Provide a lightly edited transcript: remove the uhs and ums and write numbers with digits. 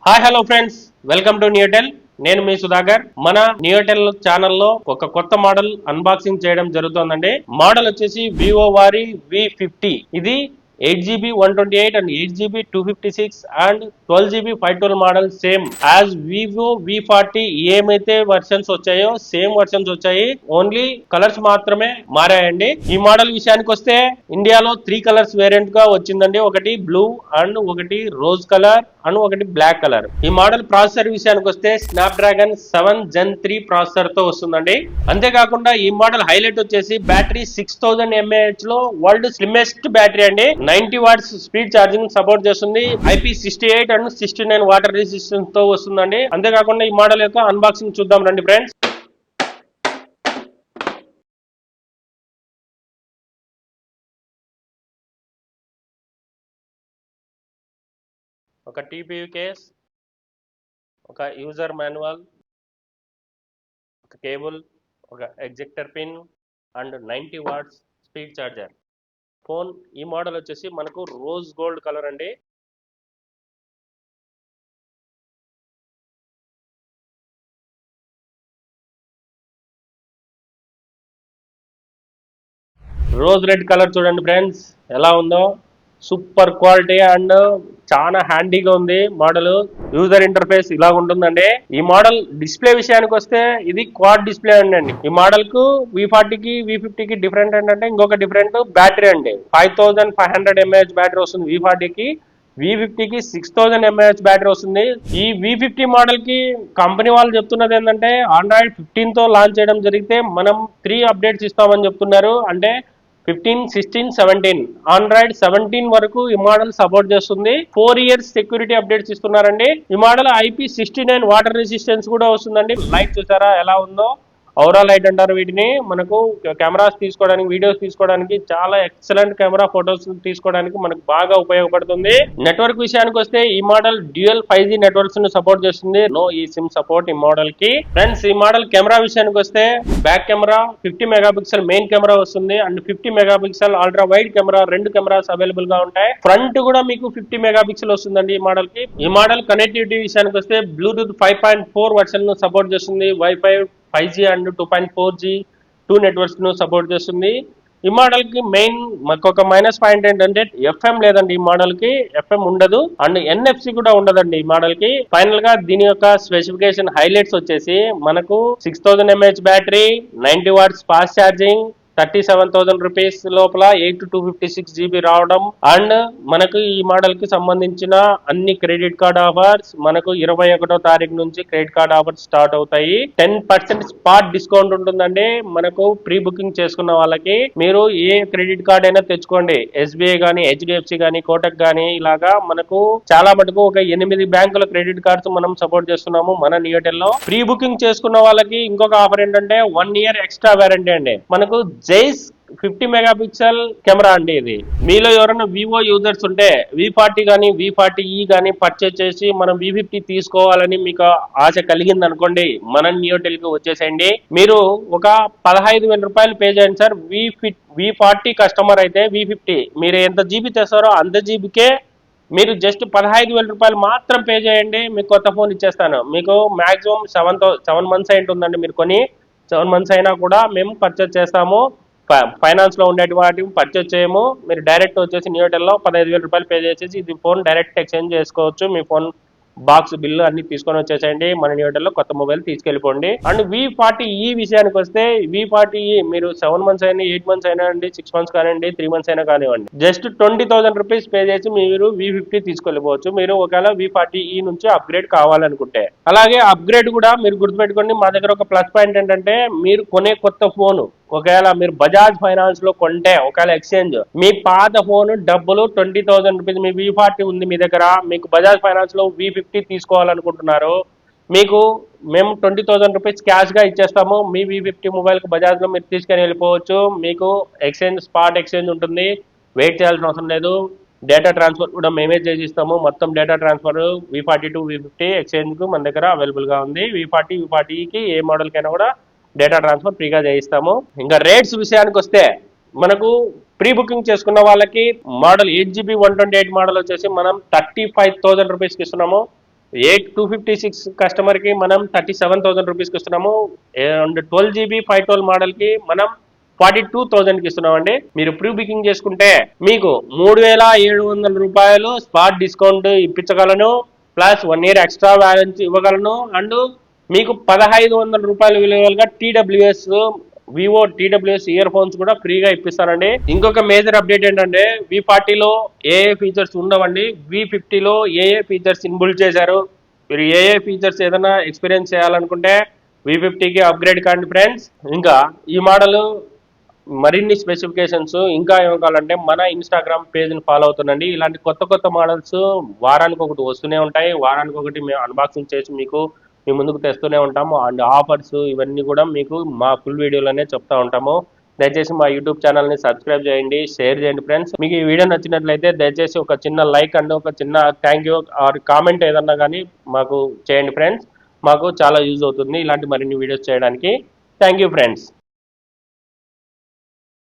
Hi hello friends, welcome to Newtel. నేను మీ సుధాకర్. మన న్యూటెల్ ఛానల్లో ఒక కొత్త మోడల్ అన్బాక్సింగ్ చేయడం జరుగుతుందండి. మోడల్ వచ్చేసి వివో వారి V50. ఇది 8GB 128 and 8GB 256 and 12GB 512 model. Same as Vivo V40 ఏమైతే వర్షన్స్ వచ్చాయో సేమ్ వర్షన్స్ వచ్చాయి. ఓన్లీ కలర్స్ మాత్రమే మారాయండి. ఈ మోడల్ విషయానికి వస్తే ఇండియాలో 3 కలర్స్ వేరియంట్ గా వచ్చిందండి. ఒకటి బ్లూ అండ్ ఒకటి రోజ్ కలర్ అండ్ ఒకటి బ్లాక్ కలర్. ఈ మోడల్ ప్రాసెసర్ విషయానికి వస్తే స్నాప్డ్రాగన్ 7 Gen 3 ప్రాసెసర్ తో వస్తుందండి. అంతేకాకుండా ఈ మోడల్ హైలైట్ వచ్చేసి బ్యాటరీ 6000 mAh లో వరల్డ్ స్లిమ్మెస్ట్ బ్యాటరీ అండి. 90 వాట్స్ స్పీడ్ ఛార్జింగ్ సపోర్ట్ చేస్తుంది. IP68 అండ్ 69 వాటర్ రెసిస్టెన్స్ తో వస్తుందండి. అంతేకాకుండా ఈ మోడల్ యొక్క అన్బాక్సింగ్ చూద్దాం రండి ఫ్రెండ్స్. ఒక TPU కేస్, ఒక యూజర్ మాన్యువల్, ఒక కేబుల్, ఒక ejector pin and 90 watts speed charger. Phone ఈ మోడల్ వచ్చేసి మనకు రోజ్ గోల్డ్ కలర్ అండి. రోజ్ రెడ్ కలర్ చూడండి ఫ్రెండ్స్ ఎలా ఉందో. సూపర్ క్వాలిటీ అండ్ చాలా హ్యాండీగా ఉంది మోడల్. యూజర్ ఇంటర్ఫేస్ ఇలా ఉంటుందండి. ఈ మోడల్ డిస్ప్లే విషయానికి వస్తే ఇది క్వాడ్ డిస్ప్లే అండి. ఈ మోడల్ కు V40కి V50కి డిఫరెంట్ ఏంటంటే ఇంకొక డిఫరెంట్ బ్యాటరీ అండి. 5500 mAh బ్యాటరీ వస్తుంది V40కి. V50కి 6000 mAh బ్యాటరీ వస్తుంది. ఈ V50 మోడల్ కి కంపెనీ వాళ్ళు చెప్తున్నది ఏంటంటే Android 15 తో లాంచ్ చేయడం జరిగితే మనం 3 అప్డేట్స్ ఇస్తామని చెప్తున్నారు. అంటే 15, 16, 17 ఆండ్రాయిడ్ 17 వరకు ఈ మోడల్ సపోర్ట్ చేస్తుంది. 4 years సెక్యూరిటీ అప్డేట్స్ ఇస్తున్నారండి. ఈ మోడల్ IP69 వాటర్ రెసిస్టెన్స్ కూడా వస్తుందండి. లైట్ చూసారా ఎలా ఉందో. ఓవరాల్ లైట్ అంటారు వీటిని. మనకు కెమెరాస్ తీసుకోవడానికి, వీడియోస్ తీసుకోవడానికి చాలా ఎక్సలెంట్ కెమెరా, ఫొటోస్ తీసుకోవడానికి మనకు బాగా ఉపయోగపడుతుంది. నెట్వర్క్ విషయానికి వస్తే ఈ మోడల్ డ్యూయల్ 5G నెట్వర్క్స్ ను సపోర్ట్ చేస్తుంది. నో ఈ సిమ్ సపోర్ట్ ఈ మోడల్ కి. ఫ్రెండ్స్ ఈ మోడల్ కెమెరా విషయానికి వస్తే back camera 50 megapixel main camera వస్తుంది and 50 megapixel ultra wide camera, 2 cameras available గా ఉంటాయి. ఫ్రంట్ కూడా మీకు 50 మెగాపిక్సెల్ వస్తుందండి ఈ మోడల్ కి. ఈ మోడల్ కనెక్టివిటీ విషయానికి వస్తే బ్లూటూత్ 5.4 వర్షన్ ను సపోర్ట్ చేస్తుంది. Wifi 5G and 2.4G 2 networks ను సపోర్ట్ చేస్తుంది. ఈ మోడల్ కి మెయిన్ ఒక మైనస్ పాయింట్ ఏంటంటే FM లేదండి. ఈ మోడల్ కి FM ఉండదు అండ్ NFC కూడా ఉండదండి ఈ మోడల్ కి. ఫైనల్ గా దీని యొక్క స్పెసిఫికేషన్ హైలైట్స్ వచ్చేసి మనకు 6000 mAh battery, 90 watts fast charging, 37,000 rupees లోపల 8 to 256 GB రావడం అండ్ మనకు ఈ మోడల్ కి సంబంధించిన అన్ని క్రెడిట్ కార్డ్ ఆఫర్స్ మనకు 21వ తారీఖు నుంచి క్రెడిట్ కార్డ్ ఆఫర్స్ స్టార్ట్ అవుతాయి. 10% స్పాట్ డిస్కౌంట్ ఉంటుందండి. మనకు ప్రీ బుకింగ్ చేసుకున్న వాళ్ళకి మీరు ఏ క్రెడిట్ కార్డ్ అయినా తెచ్చుకోండి. SBI గానీ, HDFC గానీ, కోటక్ గానీ ఇలాగా మనకు చాలా మటుకు ఒక 8 బ్యాంకుల క్రెడిట్ కార్డ్స్ మనం సపోర్ట్ చేస్తున్నాము మన న్యూటెల్ లో. ప్రీ బుకింగ్ చేసుకున్న వాళ్ళకి ఇంకొక ఆఫర్ ఏంటంటే 1 year ఎక్స్ట్రా వారంటీ అండి. మనకు జైస్ 50 మెగాపిక్సెల్ కెమెరా అండి ఇది. మీలో ఎవరైనా వివో యూజర్స్ ఉంటే V40 కానీ V40e కానీ పర్చేజ్ చేసి మనం V50 తీసుకోవాలని మీకు ఆశ కలిగింది అనుకోండి, మన న్యూటెల్ కి వచ్చేసేయండి. మీరు ఒక 15,000 రూపాయలు పే చేయండి సార్. V40 కస్టమర్ అయితే V50 మీరు ఎంత జీబీ తెస్తారో అంత జీబీకే మీరు జస్ట్ 15,000 రూపాయలు మాత్రం పే చేయండి. మీకు కొత్త ఫోన్ ఇచ్చేస్తాను. మీకు మాక్సిమం 7 months అయి ఉంటుందండి. మీరు కొని 7 months అయినా కూడా మేము పర్చేజ్ చేస్తాము. ఫైనాన్స్ లో ఉండే వాటిని పర్చేజ్ చేయము. మీరు డైరెక్ట్ వచ్చేసి న్యూటెల్లో 15,000 రూపాయలు పే చేసేసి ఇది ఫోన్ డైరెక్ట్ ఎక్స్చేంజ్ చేసుకోవచ్చు. మీ ఫోన్ బాక్స్ బిల్లు అన్ని తీసుకొని వచ్చేసేయండి. మన న్యూటెల్లో కొత్త మొబైల్ తీసుకెళ్ళిపోండి. అండ్ V40e విషయానికి వస్తే V40e మీరు 7 months అయినా, 8 months అయినా అండి, 6 months కానివ్వండి, 3 months అయినా కానివ్వండి, జస్ట్ 20,000 రూపీస్ పే చేసి మీరు V50 తీసుకెళ్ళిపోవచ్చు. మీరు ఒకవేళ V40e నుంచి అప్గ్రేడ్ కావాలనుకుంటే. అలాగే అప్గ్రేడ్ కూడా మీరు గుర్తుపెట్టుకోండి, మా దగ్గర ఒక ప్లస్ పాయింట్ ఏంటంటే మీరు కొనే కొత్త ఫోను ఒకవేళ మీరు బజాజ్ ఫైనాన్స్ లో కొంటే ఒకవేళ ఎక్స్చేంజ్ మీ పాత ఫోన్ డబ్బులు 20,000 రూపీస్ మీ V40 ఉంది మీ దగ్గర, మీకు బజాజ్ ఫైనాన్స్ లో V50 తీసుకోవాలనుకుంటున్నారు, మీకు మేము 20,000 రూపీస్ క్యాష్ గా ఇచ్చేస్తాము. మీ V50 మొబైల్ కు బజాజ్ లో మీరు తీసుకొని వెళ్ళిపోవచ్చు. మీకు ఎక్స్చేంజ్ స్పాట్ ఎక్స్చేంజ్ ఉంటుంది. వెయిట్ చేయాల్సిన అవసరం లేదు. డేటా ట్రాన్స్ఫర్ కూడా మేమే చేసిస్తాము. మొత్తం data transfer V40 to V50 exchange కు మన దగ్గర అవైలబుల్ గా ఉంది. V40కి ఏ మోడల్ కైనా కూడా డేటా ట్రాన్స్ఫర్ ఫ్రీగా చేయిస్తాము. ఇంకా రేట్స్ విషయానికి వస్తే మనకు ప్రీ బుకింగ్ చేసుకున్న వాళ్ళకి మోడల్ 8GB 128 మోడల్ వచ్చేసి మనం 35,000 రూపీస్కి ఇస్తున్నాము. ఏ 256 కస్టమర్కి మనం 37,000 రూపీస్కి ఇస్తున్నాము. అండ్ 12 GB 512 మోడల్కి మనం 42,000కి ఇస్తున్నామండి. మీరు ప్రీ బుకింగ్ చేసుకుంటే మీకు 3,700 రూపాయలు స్పాట్ డిస్కౌంట్ ఇప్పించగలను, ప్లస్ 1 year ఎక్స్ట్రా బ్యాలెన్స్ ఇవ్వగలను. అండ్ మీకు 1,500 రూపాయలు విలువలుగా TWS Vivo TWS ear phones కూడా ఫ్రీగా ఇప్పిస్తానండి. ఇంకొక మేజర్ అప్డేట్ ఏంటంటే V40లో ఏ ఫీచర్స్ ఉండవండి, V50లో ఏ ఫీచర్స్ ఇన్బుల్డ్ చేశారు. మీరు ఏ ఫీచర్స్ ఏదైనా ఎక్స్పీరియన్స్ చేయాలనుకుంటే V50కి అప్గ్రేడ్ కాండి ఫ్రెండ్స్. ఇంకా ఈ మోడల్ మరిన్ని స్పెసిఫికేషన్స్ ఇంకా ఏం కావాలంటే మన ఇన్స్టాగ్రామ్ పేజ్ని ఫాలో అవుతుండండి. ఇలాంటి కొత్త కొత్త మోడల్స్ వారానికి ఒకటి వస్తూనే ఉంటాయి. వారానికి ఒకటి మేము అన్బాక్సింగ్ చేసి మీకు మీ ముందుకు తెస్తూనే ఉంటాము. అండ్ ఆఫర్స్ ఇవన్నీ కూడా మీకు మా ఫుల్ వీడియోలోనే చెప్తా ఉంటాము. దయచేసి మా యూట్యూబ్ ఛానల్ని సబ్స్క్రైబ్ చేయండి, షేర్ చేయండి ఫ్రెండ్స్. మీకు ఈ వీడియో నచ్చినట్లయితే దయచేసి ఒక చిన్న లైక్ అండ్ ఒక చిన్న థ్యాంక్ యూ ఆర్ కామెంట్ ఏదన్నా కానీ మాకు చేయండి ఫ్రెండ్స్. మాకు చాలా యూజ్ అవుతుంది ఇలాంటి మరిన్ని వీడియోస్ చేయడానికి. Thank you friends.